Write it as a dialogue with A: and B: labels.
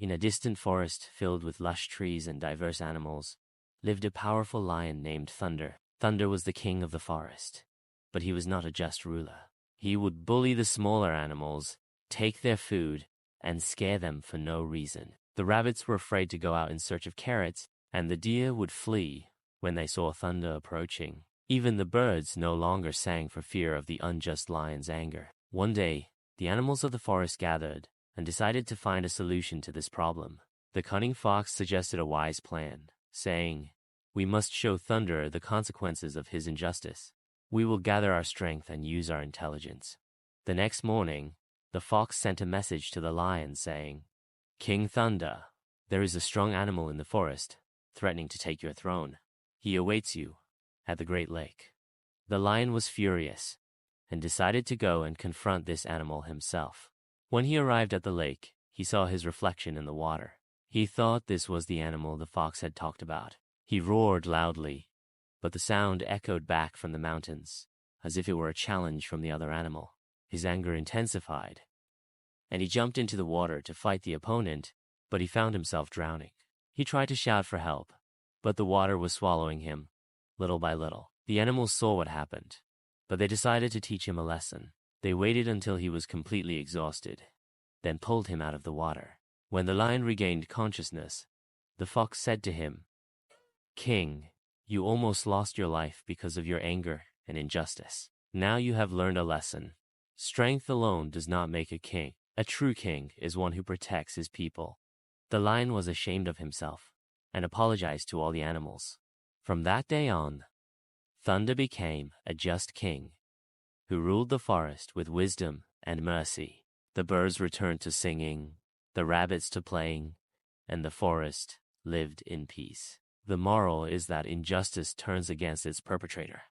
A: In a distant forest filled with lush trees and diverse animals, lived a powerful lion named Thunder. Thunder was the king of the forest, but he was not a just ruler. He would bully the smaller animals, take their food, and scare them for no reason. The rabbits were afraid to go out in search of carrots, and the deer would flee when they saw Thunder approaching. Even the birds no longer sang for fear of the unjust lion's anger. One day, the animals of the forest gathered and decided to find a solution to this problem. The cunning fox suggested a wise plan, saying, "We must show Thunder the consequences of his injustice. We will gather our strength and use our intelligence." The next morning, the fox sent a message to the lion saying, "King Thunder, there is a strong animal in the forest, threatening to take your throne. He awaits you at the Great Lake." The lion was furious and decided to go and confront this animal himself. When he arrived at the lake, he saw his reflection in the water. He thought this was the animal the fox had talked about. He roared loudly, but the sound echoed back from the mountains, as if it were a challenge from the other animal. His anger intensified, and he jumped into the water to fight the opponent, but he found himself drowning. He tried to shout for help, but the water was swallowing him, little by little. The animals saw what happened, but they decided to teach him a lesson. They waited until he was completely exhausted, then pulled him out of the water. When the lion regained consciousness, the fox said to him, "King, you almost lost your life because of your anger and injustice. Now you have learned a lesson. Strength alone does not make a king. A true king is one who protects his people." The lion was ashamed of himself and apologized to all the animals. From that day on, Thunder became a just king who ruled the forest with wisdom and mercy. The birds returned to singing, the rabbits to playing, and the forest lived in peace. The moral is that injustice turns against its perpetrator.